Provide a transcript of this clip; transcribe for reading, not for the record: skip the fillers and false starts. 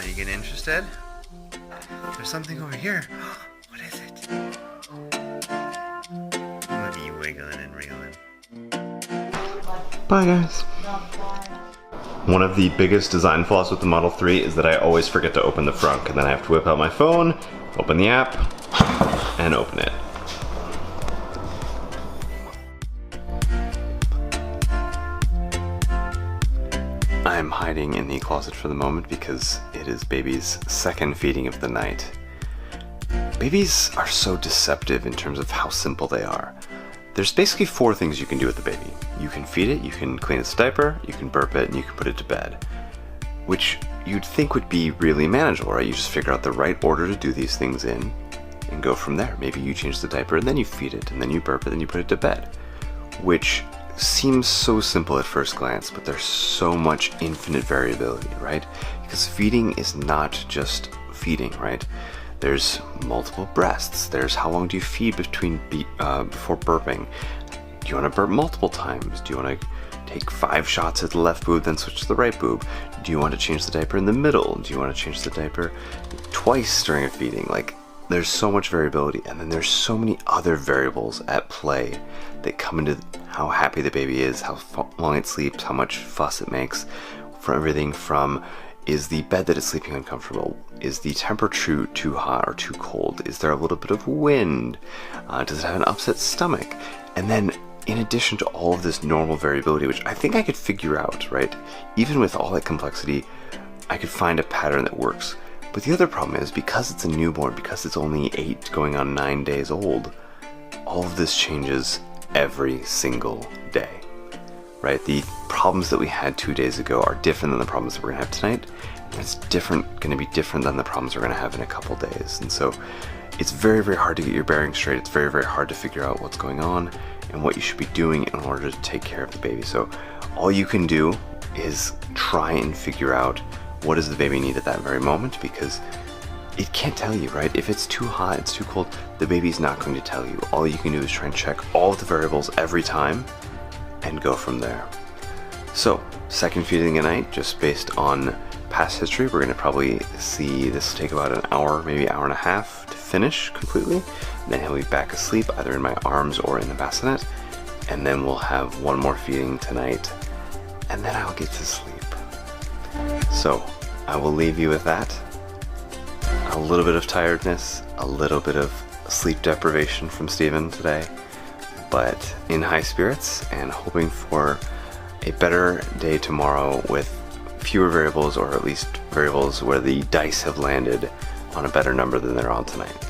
Are you getting interested? There's something over here. What is it? Look at you wiggling and wriggling. Bye guys. One of the biggest design flaws with the Model 3 is that I always forget to open the frunk, and then I have to whip out my phone, open the app, and open it. I'm hiding in the closet for the moment because it is baby's second feeding of the night. Babies are so deceptive in terms of how simple they are. There's basically 4 things you can do with the baby. You can feed it, you can clean its diaper, you can burp it, and you can put it to bed. Which you'd think would be really manageable, right? You just figure out the right order to do these things in and go from there. Maybe you change the diaper and then you feed it, and then you burp it, and then you put it to bed. Which seems so simple at first glance, but there's so much infinite variability, right? Because feeding is not just feeding, right? There's multiple breaths. There's how long do you feed before burping? Do you want to burp multiple times? Do you want to take 5 shots at the left boob, then switch to the right boob? Do you want to change the diaper in the middle? Do you want to change the diaper twice during a feeding? Like, there's so much variability, and then there's so many other variables at play that come into how happy the baby is, how long it sleeps, how much fuss it makes, from everything from, is the bed that it's sleeping uncomfortable? Is the temperature too hot or too cold? Is there a little bit of wind? Does it have an upset stomach? And then, in addition to all of this normal variability, which I think I could figure out, right? Even with all that complexity, I could find a pattern that works. But the other problem is, because it's a newborn, because it's only 8 going on 9 days old, all of this changes every single day, right? The problems that we had 2 days ago are different than the problems that we're gonna have tonight. And it's gonna be different than the problems we're gonna have in a couple days. And so it's very, very hard to get your bearings straight. It's very, very hard to figure out what's going on and what you should be doing in order to take care of the baby. So all you can do is try and figure out what does the baby need at that very moment, because it can't tell you, right? If it's too hot, it's too cold, the baby's not going to tell you. All you can do is try and check all of the variables every time and go from there. So, second feeding a night, just based on past history, we're gonna probably see this take about an hour, maybe hour and a half to finish completely. Then he'll be back asleep, either in my arms or in the bassinet. And then we'll have one more feeding tonight, and then I'll get to sleep. So, I will leave you with that. A little bit of tiredness, a little bit of sleep deprivation from Steven today, but in high spirits and hoping for a better day tomorrow with fewer variables, or at least variables where the dice have landed on a better number than they're on tonight.